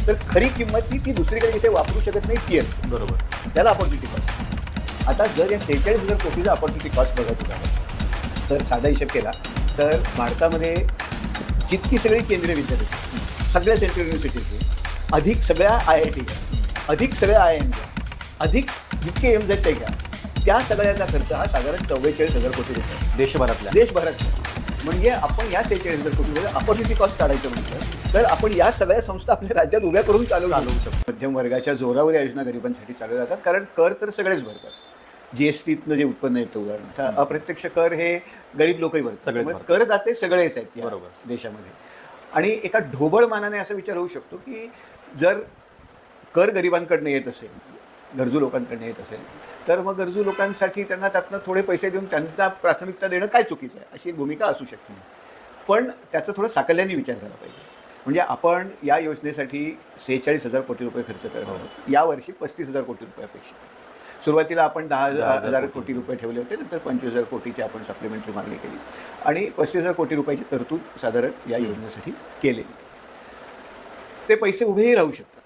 तर खरी किंमत ती दुसरीकडे जिथे वापरू शकत नाही ती असते. बरोबर. त्याला अपॉर्च्युनिटी कॉस्ट. आता जर या 46,000 कोटीचा अपॉर्च्युनिटी कॉस्ट बघायचं झालं तर साधा हिशेब केला तर भारतामध्ये जितकी सगळी केंद्रीय विद्यापीठ, सगळ्या सेंट्रल युनिव्हर्सिटीज, अधिक सगळ्या IIT घ्या, अधिक सगळ्या IIM घ्या, अधिक जितके MZ घ्या, त्या सगळ्याचा खर्च हा साधारण 44,000 कोटी रुपये देशभरातल्या. म्हणजे आपण या 46,000 कोटीमध्ये अपॉर्च्युनिटी कॉस्ट काढायचं म्हटलं तर आपण या सगळ्या संस्था आपल्या राज्यात उभ्या करून चालवू शकतो. मध्यम वर्गाच्या जोरावर या योजना गरिबांसाठी चालवल्या जातात, कारण कर तर सगळेच भरतात. GSTतनं जे उत्पन्न येतं उदाहरण, अप्रत्यक्ष कर हे गरीब लोकही भरतात. करदाते सगळेच आहेत या देशामध्ये. आणि एका ढोबळ मानाने असा विचार होऊ शकतो की जर कर गरिबांकडनं येत असेल, गरजू लोकांकडनं येत असेल, तर मग गरजू लोकांसाठी त्यांना त्यातनं थोडे पैसे देऊन त्यांना प्राथमिकता देणं काय चुकीचं आहे, अशी भूमिका असू शकते. पण त्याचा थोडं साकल्याने विचार झाला पाहिजे. म्हणजे आपण या योजनेसाठी 46,000 कोटी रुपये खर्च करणार आहोत. यावर्षी 35,000 कोटी रुपये अपेक्षित आहे. सुरुवातीला आपण 10,000 कोटी रुपये ठेवले होते, नंतर 25,000 कोटीची आपण सप्लिमेंटरी मागणी केली आणि 35,000 कोटी रुपयाची तरतूद साधारण या योजनेसाठी केलेली. ते पैसे उभेही राहू शकतात.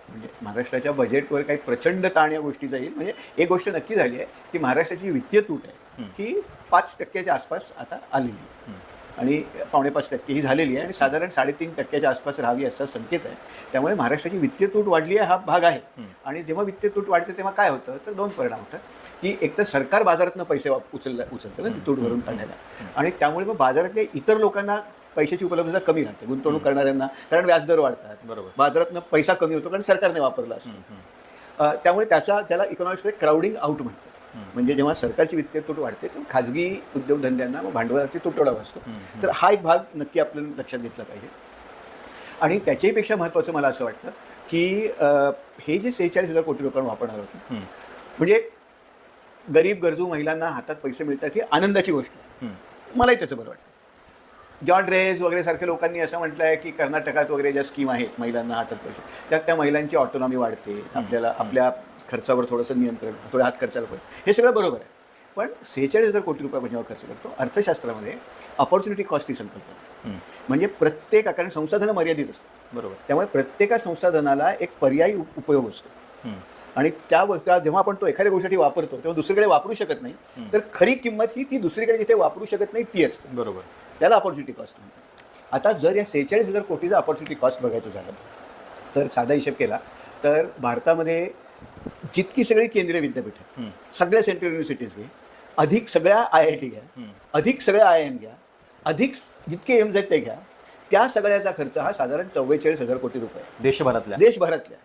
म्हणजे महाराष्ट्राच्या बजेटवर काही प्रचंड ताण या गोष्टीचा येईल. म्हणजे एक गोष्ट नक्की झाली आहे की महाराष्ट्राची वित्तीय तूट आहे ही 5% आसपास आता आलेली आहे आणि 5.5% ही झालेली आहे आणि साधारण 3.5% आसपास राहावी असा संकेत आहे. त्यामुळे महाराष्ट्राची वित्तीय तूट वाढली आहे हा भाग आहे. आणि जेव्हा वित्तीय तूट वाढते तेव्हा काय होतं तर दोन परिणाम होतात की एक तर सरकार बाजारातनं पैसे उचलतं ना ती तूट भरून काढायला, आणि त्यामुळे मग बाजारातल्या इतर लोकांना पैशाची उपलब्धता कमी राहते, गुंतवणूक करणाऱ्यांना, कारण व्याजदर वाढतात, बाजारातनं पैसा कमी होतो कारण सरकारने वापरला असतो. त्यामुळे त्याला इकॉनॉमिक्समध्ये क्राउडिंग आउट म्हणतात. म्हणजे जेव्हा सरकारची वित्तीय तूट वाढते तेव्हा खाजगी उद्योगधंद्यांना मग भांडवलाची तुटवडा असतो. तर हा एक भाग नक्की आपल्याला लक्षात घेतला पाहिजे. आणि त्याच्याहीपेक्षा महत्त्वाचं मला असं वाटतं की हे जे 46,000 कोटी रुपये वापरणार होते म्हणजे गरीब गरजू महिलांना हातात पैसे मिळतात ही आनंदाची गोष्ट आहे. मलाही त्याचं बरं वाटतं. जॉन ड्रेस वगैरे सारख्या लोकांनी असं म्हटलं आहे की कर्नाटकात वगैरे ज्या स्कीम आहेत महिलांना हातात पैसे, त्यात त्या महिलांची ऑटोनॉमी वाढते, आपल्याला आपल्या खर्चावर थोडंसं नियंत्रण, थोडे हात खर्चायला पाहिजे, हे सगळं बरोबर आहे. पण 46,000 कोटी रुपये आपण जेव्हा खर्च करतो, अर्थशास्त्रामध्ये अपॉर्च्युनिटी कॉस्ट ही संकल्पना म्हणजे प्रत्येक, कारण संसाधनं मर्यादित असतात, बरोबर, त्यामुळे प्रत्येका संसाधनाला एक पर्यायी उपयोग असतो. आणि त्या जेव्हा आपण तो एखाद्या गोष्टीसाठी वापरतो तेव्हा दुसरीकडे वापरू शकत नाही, तर खरी किंमत ती दुसरीकडे जिथे वापरू शकत नाही ती असते. बरोबर, त्याला अपॉर्च्युनिटी कॉस्ट म्हणतात. आता जर या 46,000 कोटीचा अपॉर्च्युनिटी कॉस्ट बघायचं झालं तर साधा हिशेब केला तर भारतामध्ये जितकी सगळी केंद्रीय विद्यापीठ, सगळ्या सेंट्रल युनिव्हर्सिटीज घ्या, अधिक सगळ्या IIT घ्या, अधिक सगळ्या IIM घ्या, अधिक जितके MZ ते घ्या, त्या सगळ्याचा खर्च हा साधारण 44,000 कोटी रुपये देशभरातल्या.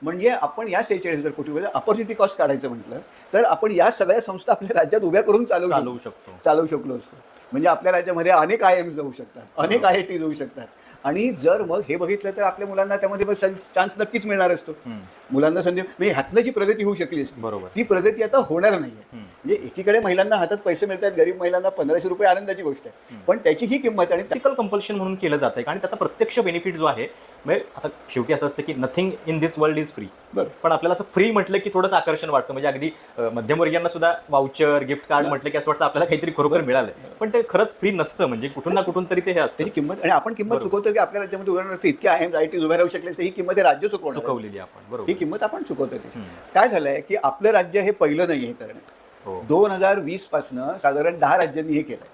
म्हणजे आपण या 46,000 कोटी रुपये अपॉर्च्युनिटी कॉस्ट काढायचं म्हटलं तर आपण या सगळ्या संस्था आपल्या राज्यात उभ्या करून चालवू शकलो असतो. म्हणजे आपल्या राज्यामध्ये अनेक IIM जाऊ शकतात, अनेक IIT जाऊ शकतात. आणि जर मग हे बघितलं तर आपल्या मुलांना त्यामध्ये चान्स नक्कीच मिळणार असतो. मुलांना संधी म्हणजे ह्यातनं जी प्रगती होऊ शकली असती, ती प्रगती आता होणार नाही आहे. म्हणजे एकीकडे महिलांना हातात पैसे मिळतात, गरीब महिलांना 1,500 रुपये आनंदाची गोष्ट आहे, पण त्याची ही किंमत आणि प्रॅक्टिकल कंपल्शन म्हणून केलं जातं आणि त्याचा प्रत्यक्ष बेनिफिट जो आहे, म्हणजे आता शेवटी असं असतं की nothing in this world is free. पण आपल्याला असं फ्री म्हटलं की थोडंसं आकर्षण वाटतं. म्हणजे अगदी मध्यमवर्गीयांना सुद्धा वाउचर, गिफ्ट कार्ड म्हटलं की असं वाटतं आपल्याला काहीतरी खरोखर मिळालं, पण ते खरंच फ्री नसतं. म्हणजे कुठून ना कुठून तरी ते हे असतं त्याची किंमत. आणि आपण किंमत चुकवतो की आपल्या राज्यामध्ये उदाहरणार्थ इतके IIT उभे राहू शकले असते, ही किंमत हे राज्य चुकवलेली आपण. बरोबर, ही किंमत आपण चुकवतो. त्याची काय झालंय की आपलं राज्य हे पहिलं नाही हे करण्यात. 2020 पासनं साधारण 10 राज्यांनी हे केलंय.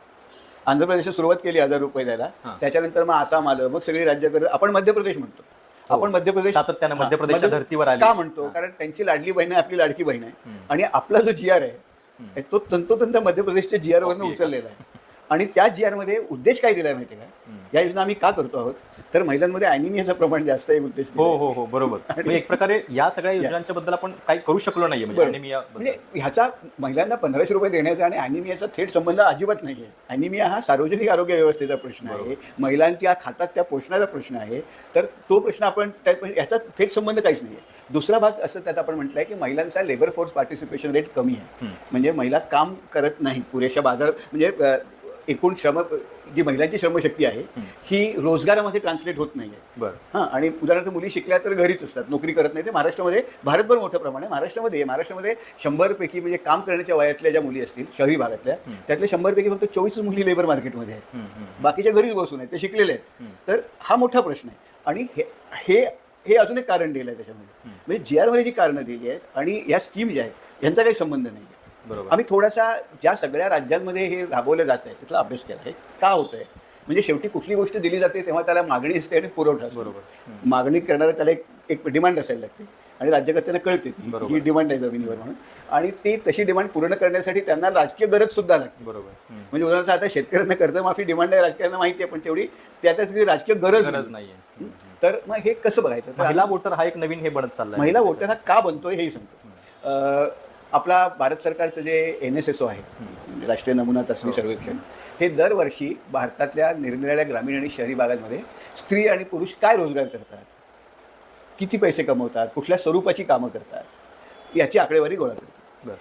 आंध्र प्रदेशने सुरुवात केली 1,000 रुपये द्यायला, त्याच्यानंतर मग आसाम आलं, मग सगळी राज्य करत. आपण मध्य प्रदेश म्हणतो, आपण मध्य प्रदेश सातत्यानं मध्य प्रदेशच्या धर्तीवर आले का म्हणतो, कारण त्यांची लाडली बहीण आहे, आपली लाडकी बहीण आहे. आणि आपला जो GR आहे तो तंतोतंत मध्य प्रदेशच्या GR वरनं उचललेला आहे. आणि त्या GR मध्ये उद्देश काय दिलाय माहिती आहे का, या योजना आम्ही का करतो आहोत तर महिलांमध्ये ॲनिमियाचं प्रमाण जास्त आहे उद्देश. हो बरोबर. म्हणजे एक प्रकारे या सगळ्या योजनांच्या बद्दल आपण काही करू शकलो नाहीये. म्हणजे ह्याचा महिलांना 1,500 रुपये देण्याचा आणि ॲनिमियाचा थेट संबंध अजिबात नाही आहे. ॲनिमिया हा सार्वजनिक आरोग्य व्यवस्थेचा प्रश्न आहे, महिलांच्या खातात त्या पोषणाचा प्रश्न आहे. तर तो प्रश्न आपण ह्याचा थेट संबंध काहीच नाही आहे. दुसरा भाग असं त्यात आपण म्हटलं आहे की महिलांचा लेबर फोर्स पार्टिसिपेशन रेट कमी आहे. म्हणजे महिला काम करत नाही पुरेशा बाजार, म्हणजे एकूण जी महिलांची श्रमशक्ती आहे ही रोजगारामध्ये ट्रान्सलेट होत नाही आहे. हां, आणि उदाहरणार्थ मुली शिकल्या तर घरीच असतात, नोकरी करत नाही. ते महाराष्ट्रामध्ये भारतभर मोठं प्रमाण आहे. महाराष्ट्रामध्ये 100 पैकी म्हणजे काम करण्याच्या वयातल्या ज्या मुली असतील शहरी भागातल्या, त्यातल्या 100 पैकी फक्त 24 मुली लेबर मार्केटमध्ये आहेत. बाकीच्या घरीच बसून आहेत, ते शिकलेले आहेत. तर हा मोठा प्रश्न आहे. आणि हे हे अजून एक कारण दिलं आहे त्याच्यामध्ये. म्हणजे जी आरमध्ये जी कारणं दिली आहेत आणि या स्कीम ज्या आहेत यांचा काही संबंध नाही आहे. बरोबर. आम्ही थोडासा ज्या सगळ्या राज्यांमध्ये हे राबवलं जात आहे त्याचा अभ्यास केला आहे. का होतं आहे म्हणजे शेवटी कुठली गोष्ट दिली जाते तेव्हा त्याला मागणी असते आणि पुरवठा असतो. बरोबर. मागणी करणारा त्याला एक डिमांड असायला लागते आणि राज्यकर्त्यांना कळते ही डिमांड आहे जमिनीवर म्हणून, आणि ती तशी डिमांड पूर्ण करण्यासाठी त्यांना राजकीय गरज सुद्धा लागते. बरोबर. म्हणजे उदाहरणार्थ आता शेतकऱ्यांना कर्जमाफी डिमांड आहे, राजकारण्यांना माहिती आहे, पण तेवढी त्यात राजकीय गरज नाहीये. तर मग हे कसं बघायचं. तर महिला वोटर हा एक नवीन हे बनत चाललाय. महिला वोटर हा का बनतोय हेही सांगतो. आपला भारत सरकारचं जे NSSO आहे, राष्ट्रीय नमुना चाचणी सर्वेक्षण, हे दरवर्षी भारतातल्या निरनिराळ्या ग्रामीण आणि शहरी भागांमध्ये स्त्री आणि पुरुष काय रोजगार करतात, किती पैसे कमवतात, कुठल्या स्वरूपाची कामं करतात, याची आकडेवारी गोळा करतात.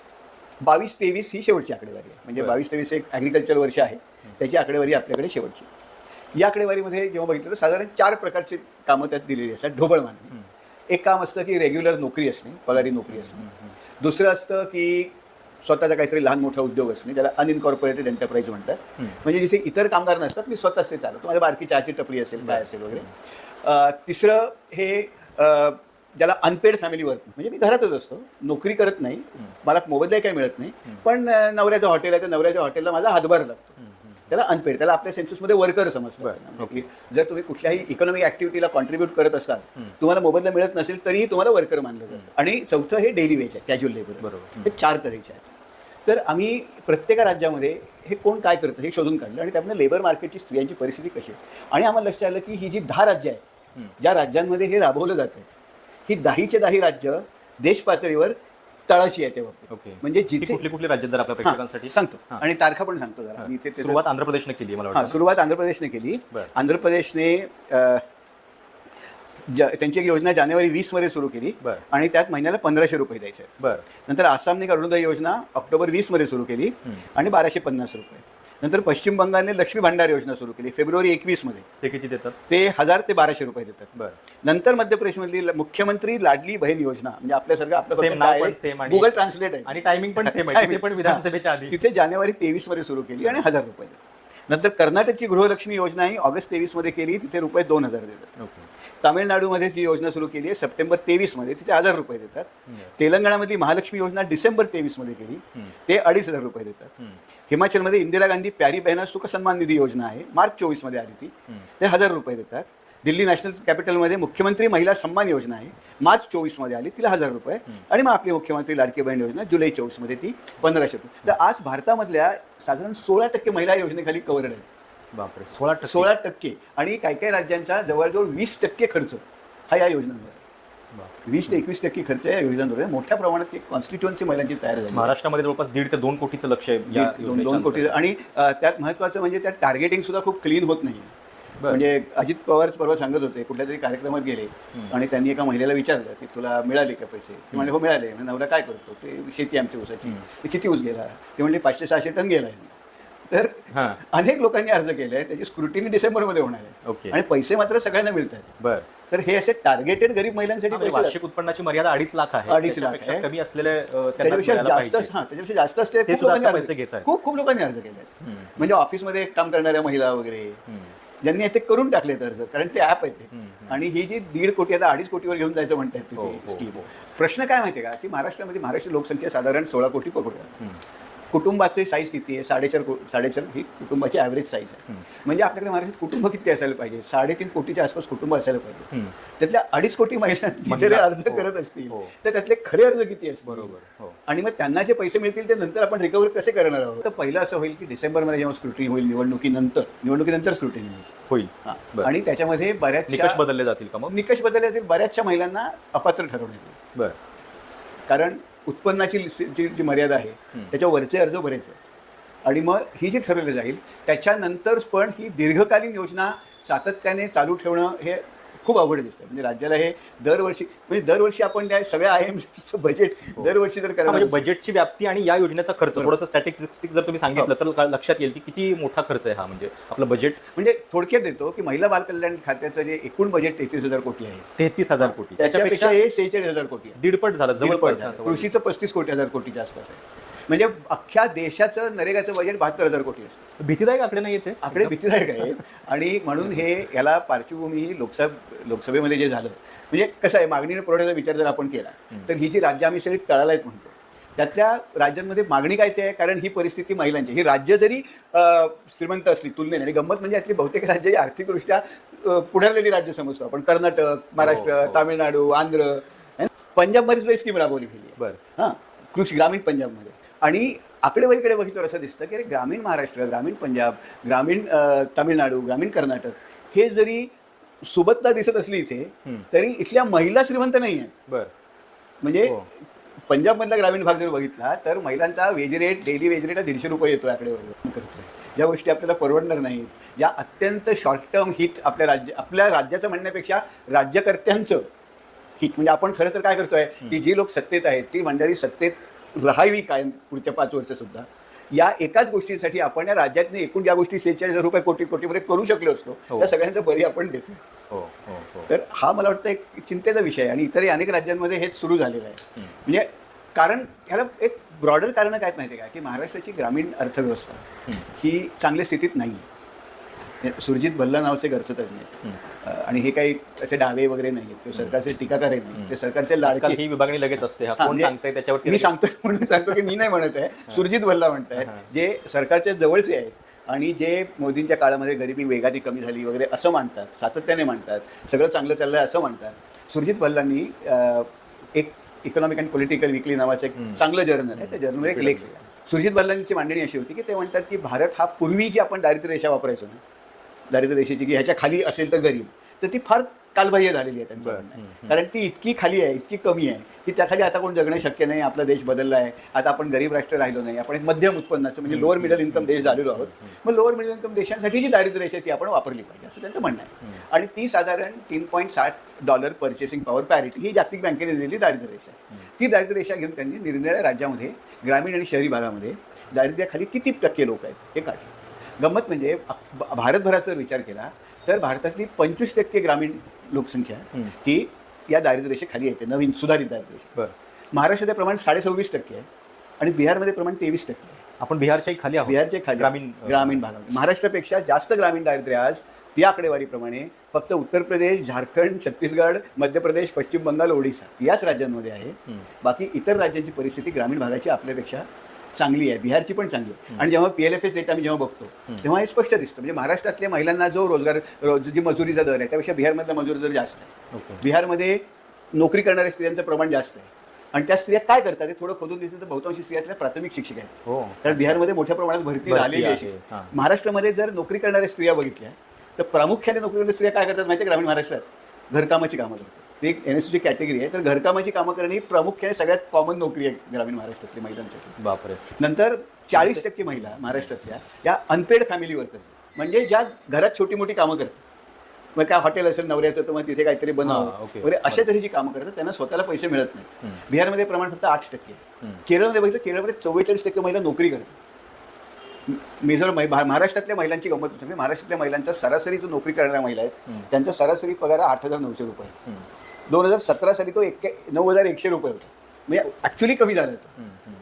22-23 ही शेवटची आकडेवारी आहे. म्हणजे 22-23 एक ॲग्रिकल्चर वर्ष आहे, त्याची आकडेवारी आपल्याकडे शेवटची. या आकडेवारीमध्ये जेव्हा बघितलं तर साधारण 4 प्रकारची कामं त्यात दिलेली असतात ढोबळमानाने. एक काम असतं की रेग्युलर नोकरी असणे, पगारी नोकरी असणे. दुसरं असतं की स्वतःचा काहीतरी लहान मोठा उद्योग असणे, ज्याला अनइन्कॉर्पोरेटेड एंटरप्राइज म्हणतात. म्हणजे जिथे इतर कामगार नसतात, मी स्वतःच ते चालवतो, माझ्या बारकी चहाची टपरी असेल, काय असेल वगैरे. तिसरं हे ज्याला अनपेड फॅमिली वर्क, म्हणजे मी घरातच असतो, नोकरी करत नाही, मला मोबदलाही काही मिळत नाही, पण नवऱ्याचं हॉटेल आहे तर नवऱ्याच्या हॉटेलला माझा हातभार लागतो, त्याला अनपेड, त्याला आपल्या सेन्ससमध्ये वर्कर समजतात. जर तुम्ही कुठल्याही इकॉनॉमिक ऍक्टिव्हिटीला कॉन्ट्रीब्यूट करत असाल, तुम्हाला मोबदला मिळत नसेल तरीही तुम्हाला वर्कर मानलं जातं. आणि चौथं हे डेली वेज आहे, कॅज्युअल लेबर. बरोबर. हे 4 तऱ्हेचे आहेत. तर आम्ही प्रत्येक राज्यामध्ये हे कोण काय करतं हे शोधून काढलं आणि त्यामुळे लेबर मार्केटची स्त्रियांची परिस्थिती कशी आहे. आणि आम्हाला लक्षात आलं की ही जी 10 राज्य आहे, ज्या राज्यांमध्ये हे राबवलं जातं, ही 10च्या 10 राज्य देश पातळीवर तळाशी आहे. तेव्हा म्हणजे जिथे कुठली राज्य जर आपल्या प्रेक्षकांसाठी सांगतो आणि तारखा पण सांगतो जरा. इथे सुरुवात आंध्र प्रदेशने केली मला वाटतं. सुरुवात आंध्र प्रदेशने केली. आंध्र प्रदेशने त्यांची एक योजना जानेवारी 20 मध्ये सुरू केली आणि त्यात महिन्याला 1500 रुपये द्यायचे. नंतर आसामने अरुणोदय योजना ऑक्टोबर 20 मध्ये सुरू केली आणि 1250 रुपये. नंतर पश्चिम बंगालने लक्ष्मी भांडार योजना सुरू केली फेब्रुवारी 21 मध्ये. ते किती देतात? ते 1000 ते 1200 रुपये देतात. नंतर मध्य प्रदेशमधली मुख्यमंत्री लाडली बहीण योजना, म्हणजे आपल्यासारखं गुगल ट्रान्सलेट आहे आणि टायमिंग पण सेम आहे, पण विधानसभेच्या आधी, तिथे जानेवारी 23 मध्ये सुरू केली आणि 1000 रुपये देतात. नंतर कर्नाटकची गृहलक्ष्मी योजना ही ऑगस्ट 23 मध्ये केली, तिथे रुपये 2000 देतात. तामिळनाडूमध्ये जी योजना सुरू केली आहे सप्टेंबर 23 मध्ये, तिथे 1000 रुपये देतात. तेलंगणामधली महालक्ष्मी योजना डिसेंबर 23 मध्ये केली, ते 2500 रुपये देतात. हिमाचलमध्ये इंदिरा गांधी प्यारी बहना सुख सन्मान निधी योजना आहे, मार्च 24 मध्ये आली ती, ते 1000 रुपये देतात. दिल्ली नॅशनल कॅपिटलमध्ये मुख्यमंत्री महिला सन्मान योजना आहे, मार्च 24 मध्ये आली, तिला 1000 रुपये. आणि मग आपली मुख्यमंत्री लाडकी बहीण योजना जुलै 24 मध्ये, ती 1500 रुपये. तर आज भारतामधल्या साधारण 16% महिला योजनेखाली कव्हर्ड आहे. बापरे, 16%. आणि काही काही राज्यांचा जवळजवळ 20% खर्च हा या योजनांवर, 20 ते 21% खर्च या योजनांवर. मोठ्या प्रमाणात एक कॉन्स्टिट्युएन्सी महिलांची तयार झाली. महाराष्ट्रामध्ये जवळपास 1.5 ते 2 कोटीचं लक्ष आहे, 2 कोटी. आणि त्यात महत्वाचं म्हणजे त्यात टार्गेटिंग सुद्धा खूप क्लीन होत नाही. म्हणजे अजित पवार परवा सांगत होते, कुठल्या तरी कार्यक्रमात गेले आणि त्यांनी एका महिलेला विचारलं की तुला मिळाले का पैसे. ते म्हणजे हो मिळाले. नवरा काय करतो, ते शेती आमच्या ऊसाची. ते किती ऊस गेला, ते म्हणजे 500-600 टन गेला. तर अनेक लोकांनी अर्ज केले आहे, त्याची स्क्रुटिनी डिसेंबरमध्ये होणार आहे आणि पैसे मात्र सगळ्यांना मिळत आहेत. तर हे असे टार्गेटेड गरीब महिलांसाठी वार्षिक उत्पन्नाची मर्यादा 2.5 लाख आहे. 2.5 लाख आहे. कमी असलेले त्याच्यापेक्षा जास्त असलेले खूप लोकांनी अर्ज केले आहेत. म्हणजे ऑफिसमध्ये काम करणाऱ्या महिला वगैरे ज्यांनी ते करून टाकलेत अर्ज, कारण ते ॲप आहे ते. आणि ही जी 1.5 कोटी आता 2.5 कोटीवर घेऊन जायचं म्हणतात तिथे स्कीम. प्रश्न काय माहिती आहे का, की महाराष्ट्रामध्ये महाराष्ट्र लोकसंख्या साधारण 16 कोटी पकडतात. कुटुंबाचे साईज किती आहे? 4.5 ही कुटुंबाची ॲव्हरेज साईज आहे. म्हणजे आपल्याकडे महाराष्ट्रात कुटुंब किती असायला पाहिजे? 3.5 कोटीच्या आसपास कुटुंब असायला पाहिजे. त्यातल्या 2.5 कोटी महिला जर अर्ज करत असतील तर त्यातले खरे अर्ज किती असतील? बरोबर. आणि मग त्यांना जे पैसे मिळतील ते नंतर आपण रिकव्हर कसे करणार आहोत? तर पहिलं असं होईल की डिसेंबरमध्ये जेव्हा स्क्रुटिनी होईल, निवडणुकीनंतर स्क्रुटिनी होईल. आणि त्याच्यामध्ये बऱ्याच निकष बदलले जातील का? मग निकष बदलले जातील. बऱ्याचशा महिलांना अपात्र ठरवण्यात येईल. कारण उत्पन्नाची जी मर्यादा आहे त्याच्या वरचे अर्ज बरेच आहेत. आणि मग ही जी ठरवली जाईल त्याच्यानंतर पण ही दीर्घकालीन योजना सातत्याने चालू ठेवणं हे खूप अवघड दिसतं. म्हणजे राज्याला हे दरवर्षी आपण त्या सगळ्या IMFचं बजेट दरवर्षी जर करायला, म्हणजे बजेटची व्याप्ती आणि या योजनेचा खर्च थोडंसं स्टॅटिस्टिक्स जर तुम्ही सांगितलं तर लक्षात येईल की किती मोठा खर्च आहे हा. म्हणजे आपलं बजेट म्हणजे थोडक्यात देतो की महिला बाल कल्याण खात्याचं जे एकूण बजेट 33,000 कोटी आहे, 33,000 कोटी, त्याच्यापेक्षा हे 46,000 कोटी आहे. 1.5 पट झालं जवळपास. कृषीचं 35 कोटीच्या आसपास आहे. म्हणजे अख्ख्या देशाचं नरेगाचं बजेट 72,000 कोटी असतं. भीतीदायक आकडे नाही येते आकडे भीतीदायक आहेत. आणि म्हणून याला पार्श्वभूमी ही लोकसभेमध्ये जे झालं, म्हणजे कसं आहे, मागणी आणि पुरवठ्याचा विचार जर आपण केला तर ही जी राज्य आम्ही सगळी तळालाच म्हणतो, त्यातल्या राज्यांमध्ये मागणी काय ते आहे, कारण ही परिस्थिती महिलांची, ही राज्य जरी श्रीमंत असली तुलनेने, आणि गंमत म्हणजे यातली बहुतेक राज्य ही आर्थिकदृष्ट्या पुढारलेली राज्य समजतो आपण, कर्नाटक, महाराष्ट्र, तामिळनाडू, आंध्र, पंजाबमध्ये सुद्धा स्कीम राबवली गेली आहे. बरं. हां, कृषी ग्रामीण पंजाबमध्ये. आणि आकडेवारीकडे बघितलं असं दिसतं की अरे ग्रामीण महाराष्ट्र, ग्रामीण पंजाब, ग्रामीण तामिळनाडू, ग्रामीण कर्नाटक हे जरी सुबत्ता दिसत असली इथे, तरी इथल्या महिला श्रीमंत नाही आहेत. बरं. म्हणजे पंजाबमधला ग्रामीण भाग जर बघितला तर महिलांचा wage rate, daily wage rate 150 रुपये येतो आकडेवारी करतोय. ज्या गोष्टी आपल्याला परवडणार नाहीत, ज्या अत्यंत शॉर्ट टर्म हित आपल्या राज्याचं म्हणण्यापेक्षा राज्यकर्त्यांचं हित, म्हणजे आपण खरं तर काय करतोय की जी लोक सत्तेत आहेत ती मंडळी सत्तेत राहावी कायम पुढच्या 5 वर्ष सुद्धा, या एकाच गोष्टीसाठी आपण या राज्यातनं एकूण ज्या गोष्टी 46,000 रुपये कोटीमध्ये करू शकलो असतो त्या सगळ्यांचं बरी आपण देतो. तर हा मला वाटतं एक चिंतेचा विषय आहे. आणि इतरही अनेक राज्यांमध्ये हेच सुरू झालेलं आहे. म्हणजे कारण ह्याला एक ब्रॉडर कारण काय माहिती आहे का, की महाराष्ट्राची ग्रामीण अर्थव्यवस्था ही चांगल्या स्थितीत नाही. सुरजित भल्ला नावाचे एक अर्थतज्ञ आहेत, आणि हे काही असे डावे वगैरे नाही आहेत, सरकारचे टीकाकार नाही, ते सरकारचे लाडके. ही विभागणी लगेच असते. त्याच्यावरती मी सांगतोय म्हणून सांगतो की मी नाही म्हणत आहे, सुरजित भल्ला म्हणताय, जे सरकारच्या जवळचे आहेत आणि जे मोदींच्या काळामध्ये गरिबी वेगाने कमी झाली वगैरे असं मानतात, सातत्याने मानतात, सगळं चांगलं चाललंय असं मानतात. सुरजित भल्लांनी एक इकॉनॉमिक अँड पॉलिटिकल वीकली नावाचं एक चांगलं जर्नल आहे, त्या जर्नलमध्ये एक लेख लिहिला. सुरजित भल्लांची मांडणी अशी होती की ते म्हणतात की भारत हा पूर्वी जी आपण दारिद्र्य रेषा वापरायचो ना, दारिद्र्य रेषेची की ह्याच्या खाली असेल तर गरीब, तर ती फार कालबाह्य झालेली आहे त्यांचं म्हणणं. कारण ती इतकी खाली आहे, इतकी कमी आहे की त्याखाली आता कोण जगणं शक्य नाही. आपला देश बदलला आहे, आता आपण गरीब राष्ट्र राहिलो नाही, आपण एक मध्यम उत्पन्नाचं म्हणजे लोअर मिडल इन्कम देश झालेलो आहोत. मग लोअर मिडल इन्कम देशांसाठी जी दारिद्र्य रेषा ती आपण वापरली पाहिजे असं त्यांचं म्हणणं आहे. आणि ती साधारण $3.60 पर्चेसिंग पॉवर पॅरिटी ही जागतिक बँकेने दिलेली दारिद्र्य रेषा आहे. ती दारिद्र्य रेषा घेऊन त्यांनी निरनिराळ्या राज्यामध्ये ग्रामीण आणि शहरी भागामध्ये दारिद्र्याखाली किती टक्के लोक आहेत हे काढले. गंमत म्हणजे भारतभराचा विचार केला तर भारतातली 25% ग्रामीण लोकसंख्या ही या दारिद्र्य रेषेखाली येते, नवीन सुधारित दारिद्र्य रेषा. महाराष्ट्राचे प्रमाण 26.5% आहे आणि बिहारमध्ये प्रमाण 23% आहे. आपण बिहारच्याही खाली आहोत. बिहारच्या खाली ग्रामीण भागामध्ये. महाराष्ट्रापेक्षा जास्त ग्रामीण दारिद्र्य आज या आकडेवारीप्रमाणे फक्त उत्तर प्रदेश, झारखंड, छत्तीसगड, मध्य प्रदेश, पश्चिम बंगाल, ओडिशा याच राज्यांमध्ये आहे. बाकी इतर राज्यांची परिस्थिती ग्रामीण भागाची आपल्यापेक्षा चांगली आहे, बिहारची पण चांगली आहे. आणि जेव्हा PLFS डेटा मी जेव्हा बघतो तेव्हा हे स्पष्ट दिसतं. म्हणजे महाराष्ट्रातल्या महिलांना जो जी मजुरीचा दर आहे त्यापेक्षा बिहारमधला मजुरी दर जास्त आहे. बिहारमध्ये नोकरी करणाऱ्या स्त्रियांचं प्रमाण जास्त आहे. आणि त्या स्त्रिया काय करतात ते थोडं खोदून दिसतं तर बहुतांशी स्त्रियातल्या प्राथमिक शिक्षक आहेत. कारण बिहारमध्ये मोठ्या प्रमाणात भरती झालेली आहे. महाराष्ट्रामध्ये जर नोकरी करणाऱ्या स्त्रिया बघितल्या तर प्रामुख्याने नोकरी करणाऱ्या स्त्रिया काय करतात माहिती आहे ग्रामीण महाराष्ट्रात? घरकामाची कामं करतात. ती एक NSC कॅटेगरी आहे. तर घरकामाची कामं करणे ही प्रामुख्याने सगळ्यात कॉमन नोकरी आहे ग्रामीण महाराष्ट्रातल्या महिलांसाठी. बापरे. नंतर 40% महिला महाराष्ट्रातल्या या अनपेड फॅमिली वर्कर, म्हणजे ज्या घरात छोटी मोठी कामं करतात. मग काय हॉटेल असेल नवऱ्याचं तर मग तिथे काहीतरी बनवं वगैरे अशा तऱ्हेची कामं करतात, त्यांना स्वतःला पैसे मिळत नाही. बिहारमध्ये प्रमाण फक्त 8%. केरळमध्ये बघितलं, केरळमध्ये 44% महिला नोकरी करतात. महाराष्ट्रातल्या महिलांची गंमत म्हणजे महाराष्ट्रातल्या महिलांचा सरासरी जो नोकरी करणाऱ्या महिला आहेत त्यांचा सरासरी पगार 8,900 रुपये. 2017 साली तो 9,100 रुपये होता. म्हणजे ॲक्च्युली कमी झालं होतं.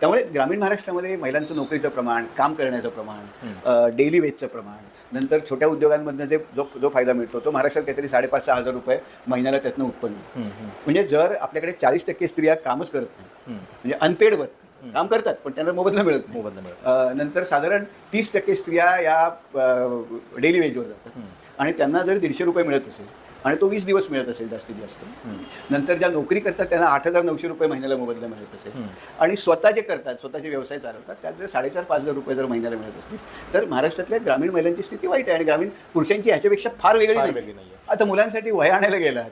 त्यामुळे ग्रामीण महाराष्ट्रामध्ये महिलांचं नोकरीचं प्रमाण, काम करण्याचं प्रमाण, डेली वेजचं प्रमाण, नंतर छोट्या उद्योगांमधनं जो फायदा मिळतो तो महाराष्ट्रात काहीतरी 5,500-6,000 रुपये महिन्याला त्यातनं उत्पन्न. म्हणजे जर आपल्याकडे 40% स्त्रिया कामच करत नाही, म्हणजे अनपेड वर्क काम करतात पण त्यांना मोबदला मिळत नाही. नंतर साधारण 30% स्त्रिया या डेली वेजवर जातात आणि त्यांना जर 150 रुपये मिळत असेल आणि तो 20 दिवस मिळत असेल जास्तीत जास्त. नंतर ज्या नोकरी करतात त्यांना 8,900 रुपये महिन्याला मोबदला मिळत असेल आणि स्वतः जे करतात, स्वतःचे व्यवसाय चालवतात, त्यात जर 4,500-5,000 रुपये जर महिन्याला मिळत असतील तर महाराष्ट्रातल्या ग्रामीण महिलांची स्थिती वाईट आहे. आणि ग्रामीण पुरुषांची ह्याच्यापेक्षा फार वेगळी नाही. आता मुलांसाठी वह्या आणायला गेलात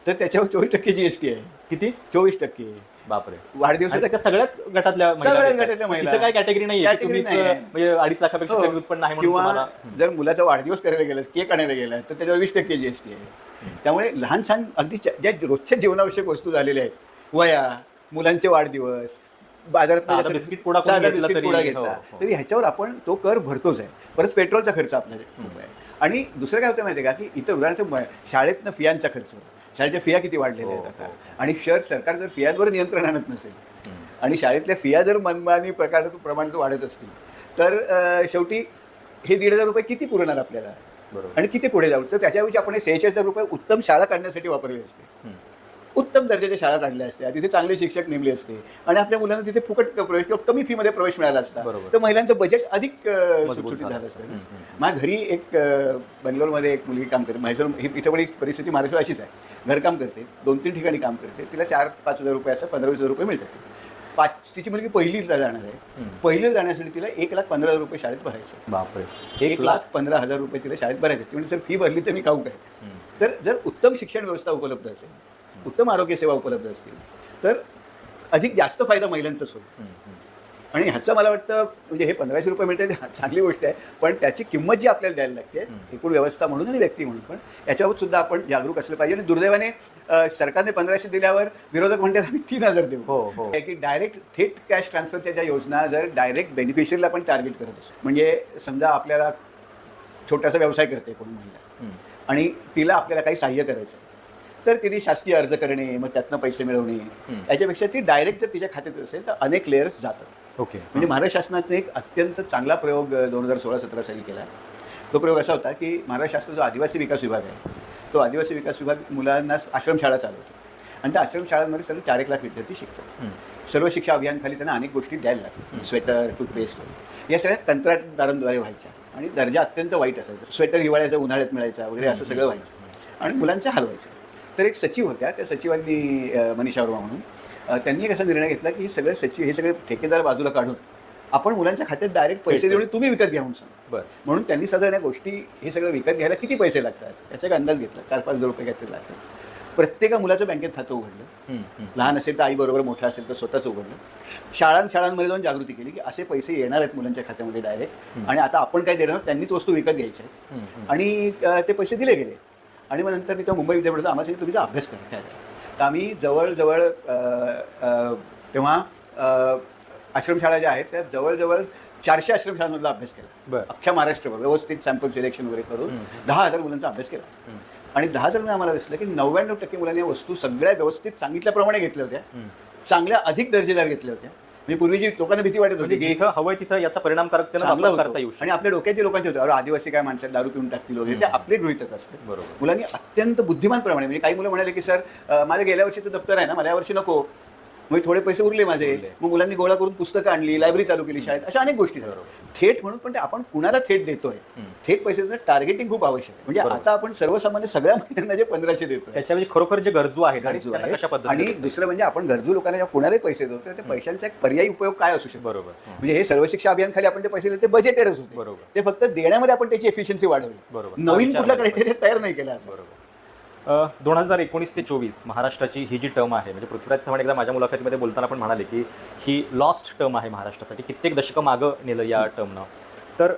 तर त्याच्यावर 24% GST आहे. किती? 24%. बापरे. वाढदिवसाच्या सगळ्याच गटातल्या महिला काय कॅटेगरी नाही म्हणजे 2.5 लाखापेक्षा कमी उत्पन्न आहे. किंवा जर मुलाचा वाढदिवस करायला गेला, केक आणायला गेला तर त्याच्यावर 20% GST आहे. त्यामुळे लहान सहान अगदी ज्या रोजच्या जीवनावश्यक वस्तू झालेल्या आहेत, वया, मुलांचे वाढदिवस, बाजारात बिस्किट पुडा घेतला तरी ह्याच्यावर आपण तो कर भरतोच आहे. परत पेट्रोलचा खर्च आपल्याला खूप आहे. आणि दुसरं काय होतं माहिती आहे का, की इथं उदाहरणार्थ शाळेतनं फियांचा खर्च होतो. शाळेच्या फिया किती वाढलेल्या आहेत आता. आणि सरकार जर फियांवर नियंत्रण आणत नसेल आणि शाळेतल्या फिया जर मनमानी प्रमाणात वाढत असतील तर शेवटी हे 1,500 रुपये किती पुरणार आपल्याला बरोबर. आणि किती पुढे जाऊ. तर त्याच्याऐवजी आपण हे 46,000 रुपये उत्तम शाळा काढण्यासाठी वापरले असते, उत्तम दर्जाच्या शाळा काढल्या असत्या, तिथे चांगले शिक्षक नेमले असते आणि आपल्या मुलांना तिथे फुकट प्रवेश किंवा कमी फीमध्ये प्रवेश मिळाला असता, तर महिलांचं बजेट अधिक सुटसुटीत झालं असतं. माझ्या घरी एक बंगलोरमध्ये एक मुलगी काम करते, माझ्या इथं पण एक परिस्थिती महाराष्ट्र अशीच आहे. घरकाम करते, 2-3 ठिकाणी काम करते, तिला 4-5 हजार रुपये असं 15-20 रुपये मिळतात. तिची मुलगी पहिलीला जाणार आहे, पहिलीला जाण्यासाठी तिला 1,15,000 रुपये शाळेत भरायचे. बापरे. 1,15,000 रुपये तिला शाळेत भरायचे. ती म्हणजे सर फी भरली तर मी खाऊ काय. तर जर उत्तम शिक्षण व्यवस्था उपलब्ध असेल, उत्तम आरोग्य सेवा उपलब्ध असतील तर अधिक जास्त फायदा महिलांचाच होईल. आणि ह्याचं मला वाटतं म्हणजे हे 1,500 रुपये मिळते चांगली गोष्ट आहे, पण त्याची किंमत जी आपल्याला द्यायला लागते एकूण व्यवस्था म्हणून आणि व्यक्ती म्हणून पण याच्यावर सुद्धा आपण जागरूक असलं पाहिजे. आणि दुर्दैवाने सरकारने 1,500 दिल्यावर विरोधक म्हणतात आम्ही 3,000 देऊ. की डायरेक्ट थेट कॅश ट्रान्सफरच्या ज्या योजना जर डायरेक्ट बेनिफिशियरीला आपण टार्गेट करत असतो, म्हणजे समजा आपल्याला छोटासा व्यवसाय करते कोणी महिला आणि तिला आपल्याला काही सहाय्य करायचं तर तिने शासकीय अर्ज करणे, मग त्यातनं पैसे मिळवणे, याच्यापेक्षा ती डायरेक्ट जर तिच्या खात्यात असेल तर अनेक लेयर्स जातात. ओके. म्हणजे महाराष्ट्र शासनाने एक अत्यंत चांगला प्रयोग 2016-17 साली केला. तो प्रयोग असा होता की महाराष्ट्र शासनाचा जो आदिवासी विकास विभाग आहे, तो आदिवासी विकास विभाग मुलांना आश्रमशाळा चालवतो आणि त्या आश्रमशाळांमध्ये सर्व 4-1 लाख विद्यार्थी शिकतात. सर्व शिक्षा अभियानखाली त्यांना अनेक गोष्टी द्यायला लागतात, स्वेटर, टूथपेस्ट, या सगळ्या कंत्राटदारांद्वारे व्हायच्या आणि दर्जा अत्यंत वाईट असायचा. स्वेटर हिवाळ्याचा उन्हाळ्यात मिळायचा वगैरे असं सगळं व्हायचं आणि मुलांचं हलवायचं. तर एक सचिव होत्या, त्या सचिवांनी मनीषा वर्मा म्हणून, त्यांनी एक असा निर्णय घेतला की हे सगळे ठेकेदार बाजूला काढून आपण मुलांच्या खात्यात डायरेक्ट पैसे देऊन तुम्ही विकत घ्या म्हणून सांग. म्हणून त्यांनी साधारण या गोष्टी हे सगळं विकत घ्यायला किती पैसे लागतात याचा एक अंदाज घेतला. 4-5 हजार रुपये काहीतरी लागतात. प्रत्येका मुलाचं बँकेत खातं उघडलं, लहान असेल तर आईबरोबर, मोठं असेल तर स्वतःच उघडलं. शाळांमध्ये जाऊन जागृती केली की असे पैसे येणार आहेत मुलांच्या खात्यामध्ये डायरेक्ट आणि आता आपण काय देणार, त्यांनीच वस्तू विकत घ्यायच्या आहेत आणि ते पैसे दिले गेले. आणि मग नंतर मी तेव्हा मुंबई विद्यापीठाचा आम्हाला सांगितलं तुम्ही अभ्यास करा. तर आम्ही जवळजवळ तेव्हा आश्रमशाळा ज्या आहेत त्या जवळजवळ 400 आश्रमशाळांमधला अभ्यास केला. अख्ख्या महाराष्ट्रभर व्यवस्थित सॅम्पल सिलेक्शन वगैरे करून 10,000 मुलांचा अभ्यास केला. आणि 10,000 आम्हाला दिसलं की 99% मुलांनी या वस्तू सगळ्या व्यवस्थित सांगितल्याप्रमाणे घेतल्या होत्या, चांगल्या अधिक दर्जेदार घेतल्या होत्या. म्हणजे पूर्वी जी लोकांना भीती वाटत होती की हवंय तिथं याचा परिणामकारकतेने वापर करता येऊ शकतो आणि आपल्या डोक्यात जे लोकांचे होते आदिवासी काय माणसं दारू पिऊन टाकतील वगैरे, ते आपले गृहीतक असते. मुलांनी अत्यंत बुद्धिमानप्रमाणे, म्हणजे काही मुलं म्हणाले की सर माझं गेल्या वर्षीचं दप्तर आहे ना, मला यावर्षी नको, मग थोडे पैसे उरले माझे, मग मुलांनी गोळा करून पुस्तकं आणली, लायब्ररी चालू केली शाळेत, अशा अनेक गोष्टी झाल्या. थेट म्हणून पण ते आपण कुणाला थेट देतोय, थेट पैसे टार्गेटिंग खूप आवश्यक आहे. म्हणजे आता आपण सर्वसामान्य सगळ्या महिलांना जे 1500 देतो त्याच्या म्हणजे खरोखर जे गरजू आहेत आणि दुसरं म्हणजे आपण गरजू लोकांना कुणालाही पैसे देतो त्या पैशांचा एक पर्यायी उपयोग काय असू शकतो. बरोबर. म्हणजे हे सर्व शिक्षा अभियान खाली आपण ते पैसे दिले ते बजेटेडच होते. बरोबर. ते फक्त देण्यामध्ये आपण त्याची एफिशियन्सी वाढवली. बरोबर. नवीन कुठला क्रायटेरिया तयार नाही केला असं. बरोबर. 2019 ते 24 महाराष्ट्राची ही जी टर्म आहे, म्हणजे पृथ्वीराज चव्हाण एकदा माझ्या मुलाखतीमध्ये बोलताना पण म्हणाले की ही लॉस्ट टर्म आहे महाराष्ट्रासाठी, कित्येक दशकं मागं नेलं या टर्मनं. तर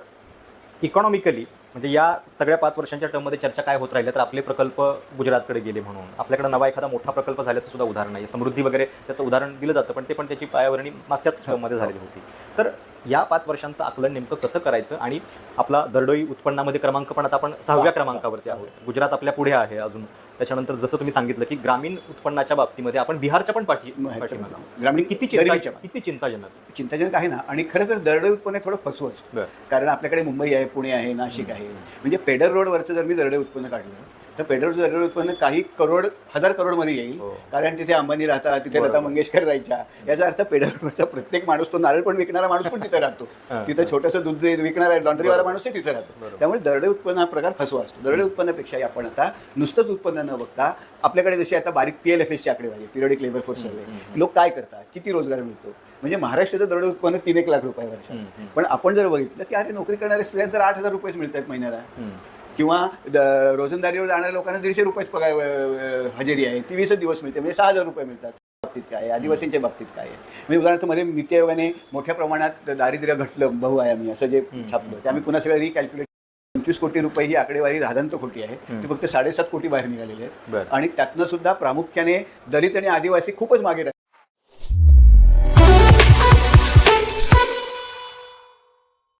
इकॉनॉमिकली म्हणजे या सगळ्या 5 वर्षांच्या टर्ममध्ये चर्चा काय होत राहिल्या तर आपले प्रकल्प गुजरातकडे गेले म्हणून, आपल्याकडे नवा एखादा मोठा प्रकल्प झाल्याचं सुद्धा उदाहरण आहे. समृद्धी वगैरे त्याचं उदाहरण दिलं जातं, पण ते पण त्याची पायाभरणी मागच्याच टर्ममध्ये झालेली होती. तर या 5 वर्षांचं आकलन नेमकं कसं करायचं आणि आपला दरडोई उत्पन्नामध्ये क्रमांक पण आता आपण 6व्या क्रमांकावरती आहोत. गुजरात आपल्या पुढे आहे अजून. त्याच्यानंतर जसं तुम्ही सांगितलं की ग्रामीण उत्पन्नाच्या बाबतीमध्ये आपण बिहारच्या पण ग्रामीण किती चिंताजनक आहे ना. आणि खरं तर दरडोई उत्पन्न थोडं फसवं असतं, कारण आपल्याकडे मुंबई आहे, पुणे आहे, नाशिक आहे. म्हणजे पेडर रोडवरचं जर मी दरडोई उत्पन्न काढलं तर पेडर दरडोई उत्पन्न काही करोड, 1000 करोडमध्ये येईल, कारण तिथे अंबानी राहतात, तिथे लता मंगेशकर राहायच्या. याचा अर्थ पेडर रोडचा प्रत्येक माणूस, तो नारळ पण विकणारा माणूस पण तिथे राहतो, तिथं छोटंसं दूध विकणारा लॉन्ड्रीवाला माणूसही तिथे राहतो. त्यामुळे दरडोई उत्पन्न हा प्रकार फसवा असतो. दरडोई उत्पन्नापेक्षाही आपण आता नुसतंच उत्पन्न न बघता आपल्याकडे जशी आता बारीक PLFSची आकडेवारी, पिरियडिक लेबर फोर्स सर्वे, लोक काय करतात, किती रोजगार मिळतो. म्हणजे महाराष्ट्राचं दरडोई उत्पन्न 3-1 लाख रुपये वर्षात. पण आपण जर बघितलं की अरे नोकरी करणाऱ्या स्त्रियांना तर 8,000 रुपयेच मिळतात महिन्याला, किंवा रोजंदारीवर जाणाऱ्या लोकांना 150 रुपयेच पगार हजेरी आहे, ती 20 दिवस मिळते, म्हणजे 6,000 रुपये मिळतात. बाबतीत काय आहे, आदिवासींच्या बाबतीत काय आहे. म्हणजे उदाहरणार्थ मध्ये नीती आयोगाने मोठ्या प्रमाणात दारिद्र्य घटलं बहुआयामी असं जे छापलं, ते आम्ही पुन्हा सगळं रिकॅल्क्युलेट 25 कोटी रुपये ही आकडेवारी धादांत खोटी आहे. ती फक्त 7.5 कोटी बाहेर निघालेली आहे आणि त्यातनं सुद्धा प्रामुख्याने दलित आणि आदिवासी खूपच मागे